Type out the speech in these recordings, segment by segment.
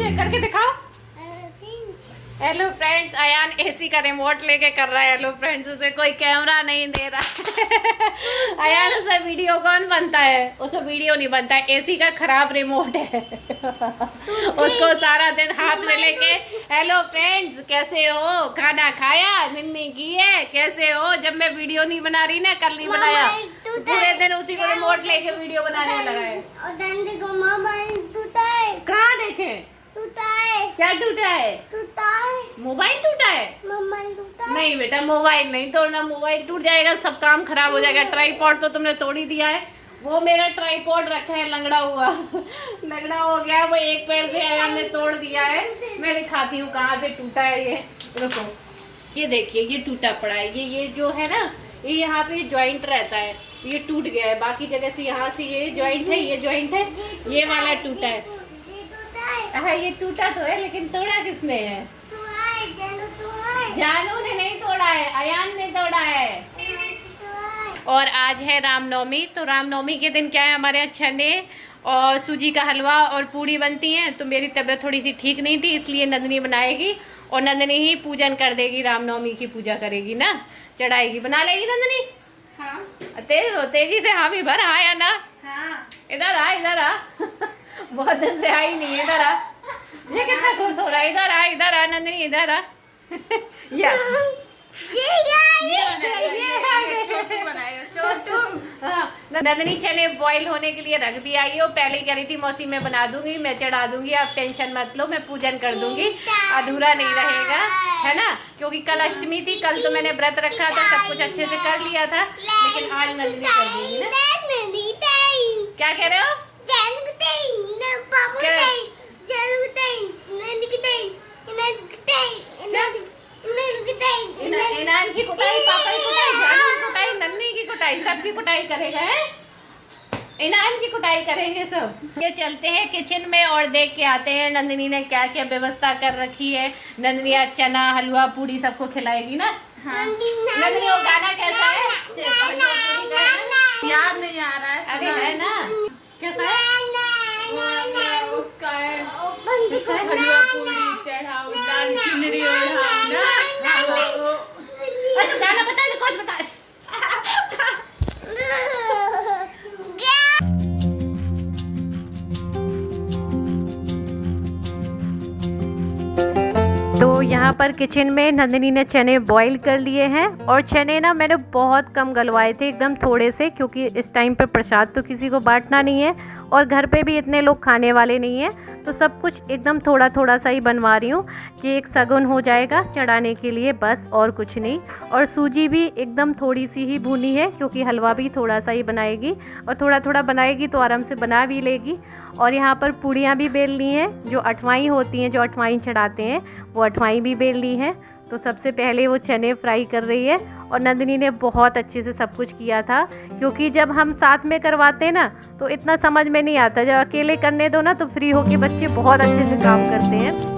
कैसे करके दिखाओ। हेलो फ्रेंड्स, अयान एसी का रिमोट लेके कर रहा है। हेलो फ्रेंड्स, उसे कोई कैमरा नहीं दे रहा। अयान, उसे वीडियो कौन बनता है? उसे वीडियो नहीं बनता है, एसी का खराब रिमोट है। उसको सारा दिन हाथ में लेके। हेलो फ्रेंड्स, कैसे हो? खाना खाया? निन्नी की है? कैसे हो? जब मैं वीडियो नहीं बना रही ना, कल नहीं बनाया, पूरे दिन उसी को रिमोट लेके वीडियो बनाने में लगा है। कहाँ देखे? क्या टूटा है? मोबाइल टूटा है? नहीं बेटा, मोबाइल नहीं तोड़ना, मोबाइल टूट जाएगा, सब काम खराब हो जाएगा। ट्राइपॉड तो तुमने तोड़ ही दिया है। वो मेरा ट्राइपॉड रखा है लंगड़ा हुआ। लंगड़ा हो गया, वो एक पैर से आया ने तोड़ दिया है। मैं दिखाती हूँ कहाँ से टूटा है ये। रुको, ये देखिए, ये टूटा पड़ा है। ये जो है ना, ये यहाँ पे ज्वाइंट रहता है, ये टूट गया है। बाकी जगह से यहाँ से ये ज्वाइंट है, ये ज्वाइंट है, ये वाला टूटा है। हाँ, ये टूटा तो है, लेकिन तोड़ा किसने है? जानू ने नहीं तोड़ा है, अयान ने तोड़ा है। और आज है रामनवमी, तो रामनवमी के दिन क्या है, हमारे यहाँ चने और सूजी का हलवा और पूड़ी बनती हैं। तो मेरी तबीयत थोड़ी सी ठीक नहीं थी, इसलिए नंदनी बनाएगी और नंदनी ही पूजन कर देगी, रामनवमी की पूजा करेगी ना, चढ़ाएगी। बना लेगी नंदनी? हाँ। तेजी से हाँ भी भर, हाँ या ना? हाँ। इधर आ, इधर आ। बहुत दिन से आई नहीं, इधर आ। ये कितना खुश हो रहा है, इधर आ, इधर आ नंदनी, इधर आ। या नंदनी चने बॉईल होने के लिए रख भी आई हो। पहले कह रही थी मौसी मैं बना दूंगी, मैं चढ़ा दूंगी, आप टेंशन मत लो, मैं पूजन कर दूंगी, अधूरा नहीं रहेगा, है ना? क्योंकि कल अष्टमी थी, कल तो मैंने व्रत रखा था, सब कुछ अच्छे से कर लिया था, लेकिन आज नंदनी कर देगी ना। क्या कह रहे हो? इनान की कुटाई, पापा की कुटाई, जानू की कुटाई, नन्नी की कुटाई, सबकी कुटाई करेगा है? इनान की कुटाई करेंगे सब। ये चलते हैं किचन में और देख के आते हैं नंदनी ने क्या क्या व्यवस्था कर रखी है। नंदनी आज चना हलवा पूड़ी सबको खिलाएगी ना? हाँ। नंदनी, वो गाना कैसा है? याद नहीं आ रहा है। अरे है ना, कैसा है? उसका है हलवा पूरी चढ़ाओ, दाल खिचड़ी ओढ़ाओ ना। तो गाना बता दे, कुछ बता दे। तो यहाँ पर किचन में नंदनी ने चने बॉईल कर लिए हैं। और चने ना मैंने बहुत कम गलवाए थे, एकदम थोड़े से, क्योंकि इस टाइम पर प्रसाद तो किसी को बांटना नहीं है और घर पे भी इतने लोग खाने वाले नहीं हैं, तो सब कुछ एकदम थोड़ा थोड़ा सा ही बनवा रही हूँ कि एक सगुन हो जाएगा चढ़ाने के लिए, बस और कुछ नहीं। और सूजी भी एकदम थोड़ी सी ही भुनी है, क्योंकि हलवा भी थोड़ा सा ही बनाएगी और थोड़ा थोड़ा बनाएगी तो आराम से बना भी लेगी। और यहाँ पर पूड़ियाँ भी बेल ली हैं, जो अठवाई होती हैं, जो अठवाई चढ़ाते हैं, वो अठवाई भी बेल ली हैं। तो सबसे पहले वो चने फ्राई कर रही है। और नंदनी ने बहुत अच्छे से सब कुछ किया था, क्योंकि जब हम साथ में करवाते हैं ना तो इतना समझ में नहीं आता, जब अकेले करने दो ना तो फ्री होके बच्चे बहुत अच्छे से काम करते हैं।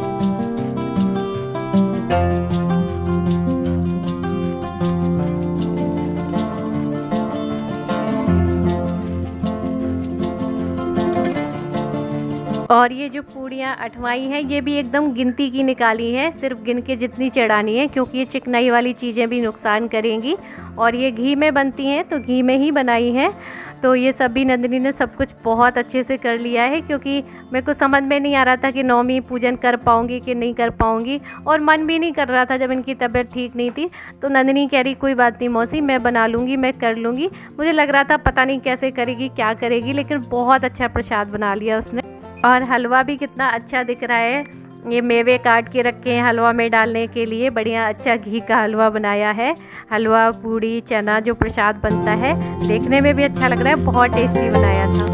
और ये जो पूड़ियाँ अठवाई हैं, ये भी एकदम गिनती की निकाली हैं, सिर्फ गिन के जितनी चढ़ानी है, क्योंकि ये चिकनाई वाली चीज़ें भी नुकसान करेंगी। और ये घी में बनती हैं, तो घी में ही बनाई हैं। तो ये सब भी नंदनी ने सब कुछ बहुत अच्छे से कर लिया है, क्योंकि मेरे को समझ में नहीं आ रहा था कि नवमी पूजन कर पाऊँगी कि नहीं कर पाऊँगी, और मन भी नहीं कर रहा था जब इनकी तबीयत ठीक नहीं थी। तो नंदनी कह रही कोई बात नहीं मौसी, मैं बना लूँगी, मैं कर लूँगी। मुझे लग रहा था पता नहीं कैसे करेगी, क्या करेगी, लेकिन बहुत अच्छा प्रसाद बना लिया उसने। और हलवा भी कितना अच्छा दिख रहा है, ये मेवे काट के रखे हैं हलवा में डालने के लिए, बढ़िया अच्छा घी का हलवा बनाया है। हलवा पूड़ी चना जो प्रसाद बनता है, देखने में भी अच्छा लग रहा है, बहुत टेस्टी बनाया था।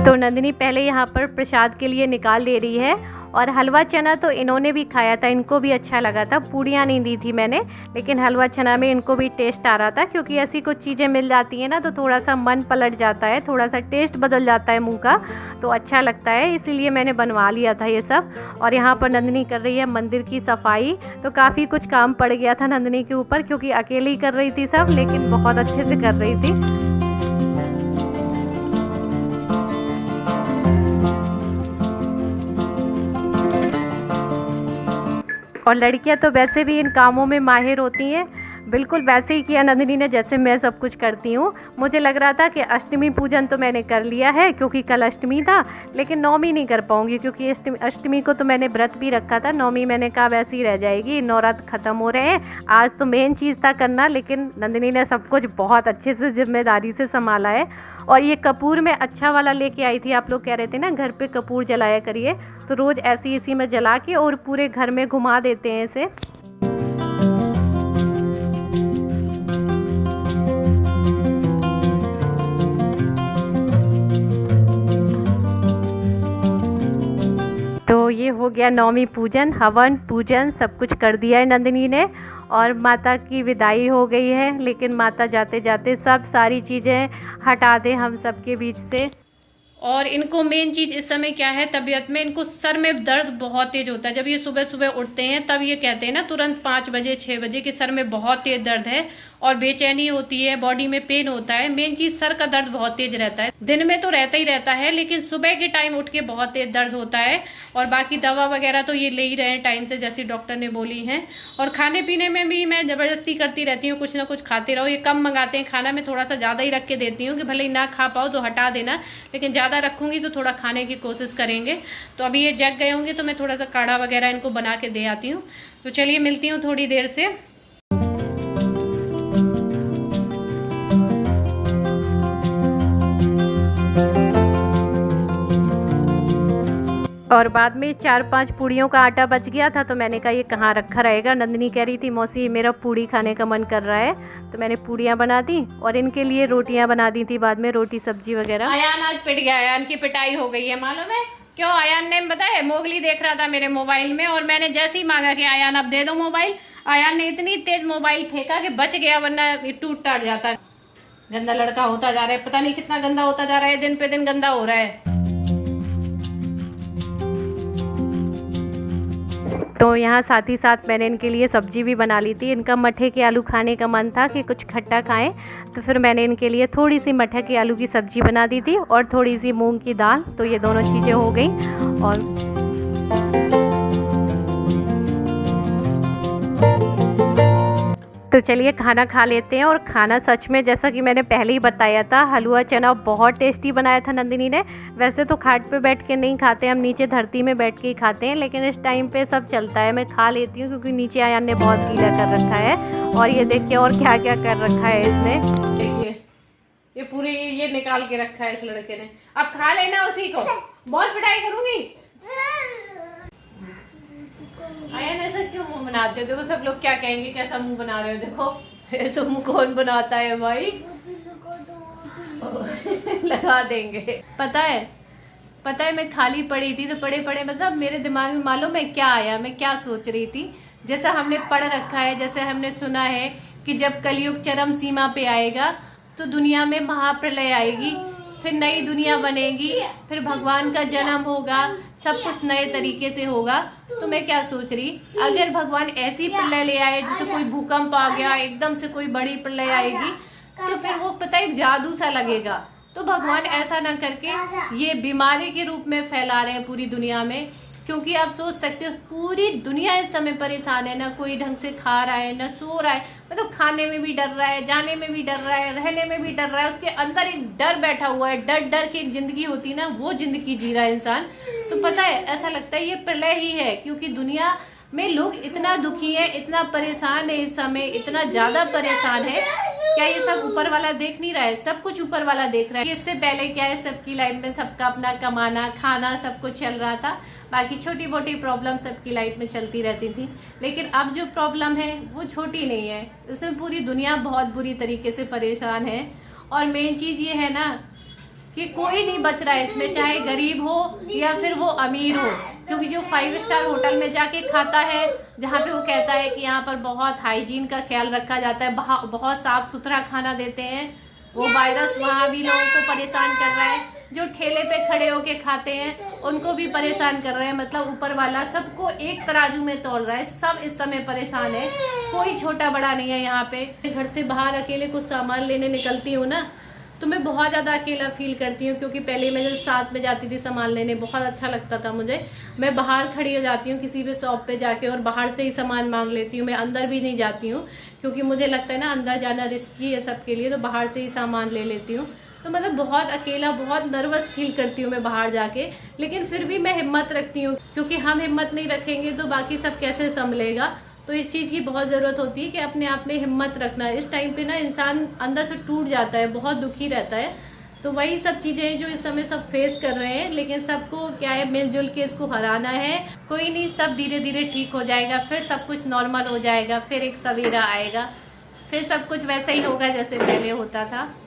तो नंदनी पहले यहाँ पर प्रसाद के लिए निकाल ले रही है। और हलवा चना तो इन्होंने भी खाया था, इनको भी अच्छा लगा था। पूड़ियाँ नहीं दी थी मैंने, लेकिन हलवा चना में इनको भी टेस्ट आ रहा था, क्योंकि ऐसी कुछ चीज़ें मिल जाती हैं ना तो थोड़ा सा मन पलट जाता है, थोड़ा सा टेस्ट बदल जाता है मुँह का, तो अच्छा लगता है, इसीलिए मैंने बनवा लिया था ये सब। और यहाँ पर नंदिनी कर रही है मंदिर की सफाई, तो काफ़ी कुछ काम पड़ गया था नंदिनी के ऊपर, क्योंकि अकेले ही कर रही थी सब, लेकिन बहुत अच्छे से कर रही थी। और लड़कियां तो वैसे भी इन कामों में माहिर होती हैं, बिल्कुल वैसे ही किया नंदिनी ने जैसे मैं सब कुछ करती हूँ। मुझे लग रहा था कि अष्टमी पूजन तो मैंने कर लिया है क्योंकि कल अष्टमी था, लेकिन नवमी नहीं कर पाऊँगी क्योंकि अष्टमी को तो मैंने व्रत भी रखा था। नवमी मैंने कहा वैसे ही रह जाएगी, नवरात्र ख़त्म हो रहे हैं, आज तो मेन चीज़ था करना, लेकिन नंदिनी ने सब कुछ बहुत अच्छे से जिम्मेदारी से संभाला है। और ये कपूर में अच्छा वाला लेके आई थी, आप लोग कह रहे थे ना घर पे कपूर जलाया करिए, तो रोज़ ऐसी इसी में जला के और पूरे घर में घुमा देते हैं इसे। तो ये हो गया नवमी पूजन, हवन पूजन सब कुछ कर दिया है नंदिनी ने, और माता की विदाई हो गई है। लेकिन माता जाते जाते सब सारी चीज़ें हटा दे हम सब के बीच से। और इनको मेन चीज़ इस समय क्या है, तबीयत में इनको सर में दर्द बहुत तेज होता है। जब ये सुबह सुबह उठते हैं तब ये कहते हैं ना तुरंत 5 बजे 6 बजे कि सर में बहुत तेज दर्द है, और बेचैनी होती है, बॉडी में पेन होता है। मेन चीज़ सर का दर्द बहुत तेज रहता है, दिन में तो रहता ही रहता है, लेकिन सुबह के टाइम उठ के बहुत तेज दर्द होता है। और बाकी दवा वगैरह तो ये ले ही रहे हैं टाइम से, जैसी डॉक्टर ने बोली है। और खाने पीने में भी मैं ज़बरदस्ती करती रहती हूँ, कुछ ना कुछ खाते रहो। ये कम मंगाते हैं खाना, मैं थोड़ा सा ज़्यादा ही रख के देती हूँ कि भले ही ना खा पाओ तो हटा देना, लेकिन ज़्यादा रखूँगी तो थोड़ा खाने की कोशिश करेंगे। तो अभी ये जग गए होंगे तो मैं थोड़ा सा काढ़ा वगैरह इनको बना के दे आती हूँ। तो चलिए मिलती हूँ थोड़ी देर से। और बाद में 4-5 पूड़ियों का आटा बच गया था, तो मैंने कहा ये कहाँ रखा रहेगा। नंदिनी कह रही थी मौसी मेरा पूड़ी खाने का मन कर रहा है, तो मैंने पूड़ियाँ बना दी और इनके लिए रोटियाँ बना दी थी बाद में, रोटी सब्जी वगैरह। आयान आज पिट गया, आयान की पिटाई हो गई है मालूम है क्यों? आयान ने बताया मोगली देख रहा था मेरे मोबाइल में, और मैंने जैसे ही मांगा कि आयान अब दे दो मोबाइल, आयान ने इतनी तेज मोबाइल फेंका कि बच गया, वरना टूट टाट जाता। गंदा लड़का होता जा रहा है, पता नहीं कितना गंदा होता जा रहा है, दिन पे दिन गंदा हो रहा है। तो यहाँ साथ ही साथ मैंने इनके लिए सब्जी भी बना ली थी। इनका मठे के आलू खाने का मन था कि कुछ खट्टा खाएं, तो फिर मैंने इनके लिए थोड़ी सी मठे के आलू की सब्जी बना दी थी और थोड़ी सी मूंग की दाल। तो ये दोनों चीज़ें हो गई। और तो चलिए खाना खा लेते हैं। और खाना सच में जैसा कि मैंने पहले ही बताया था, हलवा चना बहुत टेस्टी बनाया था नंदिनी ने। वैसे तो खाट पे बैठ के नहीं खाते, हम नीचे धरती में बैठ के ही खाते हैं, लेकिन इस टाइम पे सब चलता है, मैं खा लेती हूँ क्योंकि नीचे आयान ने बहुत गीला कर रखा है। और ये देखिए और क्या क्या कर रखा है इसने, देखिए ये पूरी ये निकाल के रखा है इस लड़के ने। अब खा लेना उसी को, बहुत पिटाई करूंगी। आयान ऐसा क्यों मुंह बनाते हो? देखो सब लोग क्या कहेंगे, कैसा मुंह बना रहे हो, देखो ऐसा मुंह कौन बनाता है भाई। लगा देंगे। पता है मैं खाली पड़ी थी, तो पड़े पड़े मतलब मेरे दिमाग में मालूम है क्या आया, मैं क्या सोच रही थी। जैसा हमने पढ़ रखा है, जैसे हमने सुना है कि जब कलयुग चरम सीमा पे आएगा तो दुनिया में महाप्रलय आएगी, फिर नई दुनिया बनेगी, फिर भगवान का जन्म होगा, सब कुछ नए तरीके से होगा। तो मैं क्या सोच रही, अगर भगवान ऐसी प्रलय ले आए, जैसे कोई भूकंप आ गया, एकदम से कोई बड़ी प्रलय आएगी, तो फिर वो पता है जादू सा लगेगा। तो भगवान ऐसा ना करके ये बीमारी के रूप में फैला रहे हैं पूरी दुनिया में। क्योंकि आप सोच सकते हो पूरी दुनिया इस समय परेशान है, ना कोई ढंग से खा रहा है, ना सो रहा है, मतलब खाने में भी डर रहा है, जाने में भी डर रहा है, रहने में भी डर रहा है। उसके अंदर एक डर बैठा हुआ है, डर डर के एक जिंदगी होती ना, वो जिंदगी जी रहा है इंसान। तो पता है ऐसा लगता है ये प्रलय ही है, क्योंकि दुनिया में लोग इतना दुखी है, इतना परेशान है, इस समय इतना ज्यादा परेशान है। क्या ये सब ऊपर वाला देख नहीं रहा है? सब कुछ ऊपर वाला देख रहा है। इससे पहले क्या है, सबकी लाइफ में सबका अपना कमाना खाना सब कुछ चल रहा था, बाकी छोटी मोटी प्रॉब्लम सबकी लाइफ में चलती रहती थी। लेकिन अब जो प्रॉब्लम है वो छोटी नहीं है, इसमें पूरी दुनिया बहुत बुरी तरीके से परेशान है। और मेन चीज ये है ना कि कोई नहीं बच रहा है इसमें, चाहे गरीब हो या फिर वो अमीर हो, क्योंकि जो 5 स्टार होटल में जाके खाता है, जहाँ पे वो कहता है कि यहाँ पर बहुत हाइजीन का ख्याल रखा जाता है, बहुत साफ सुथरा खाना देते हैं, वो वायरस वहाँ भी लोगों को परेशान कर रहा है। जो ठेले पे खड़े होके खाते हैं उनको भी परेशान कर रहे हैं। मतलब ऊपर वाला सबको एक तराजू में तौल रहा है। सब इस समय परेशान है, कोई छोटा बड़ा नहीं है यहाँ पे। घर से बाहर अकेले कुछ सामान लेने निकलती हूँ ना, तो मैं बहुत ज़्यादा अकेला फील करती हूँ, क्योंकि पहले मैं जब साथ में जाती थी सामान लेने, बहुत अच्छा लगता था मुझे। मैं बाहर खड़ी हो जाती हूँ किसी भी शॉप पे जाके और बाहर से ही सामान मांग लेती हूँ। मैं अंदर भी नहीं जाती हूँ, क्योंकि मुझे लगता है ना अंदर जाना रिस्की है सबके लिए, तो बाहर से ही सामान ले लेती हूँ। तो मतलब बहुत अकेला, बहुत नर्वस फील करती हूँ मैं बाहर जाके। लेकिन फिर भी मैं हिम्मत रखती हूँ, क्योंकि हम हिम्मत नहीं रखेंगे तो बाकी सब कैसे संभलेगा। तो इस चीज़ की बहुत ज़रूरत होती है कि अपने आप में हिम्मत रखना है। इस टाइम पे ना इंसान अंदर से टूट जाता है, बहुत दुखी रहता है। तो वही सब चीज़ें हैं जो इस समय सब फेस कर रहे हैं। लेकिन सबको क्या है, मिलजुल के इसको हराना है। कोई नहीं, सब धीरे धीरे ठीक हो जाएगा, फिर सब कुछ नॉर्मल हो जाएगा, फिर एक सवेरा आएगा, फिर सब कुछ वैसा ही होगा जैसे पहले होता था।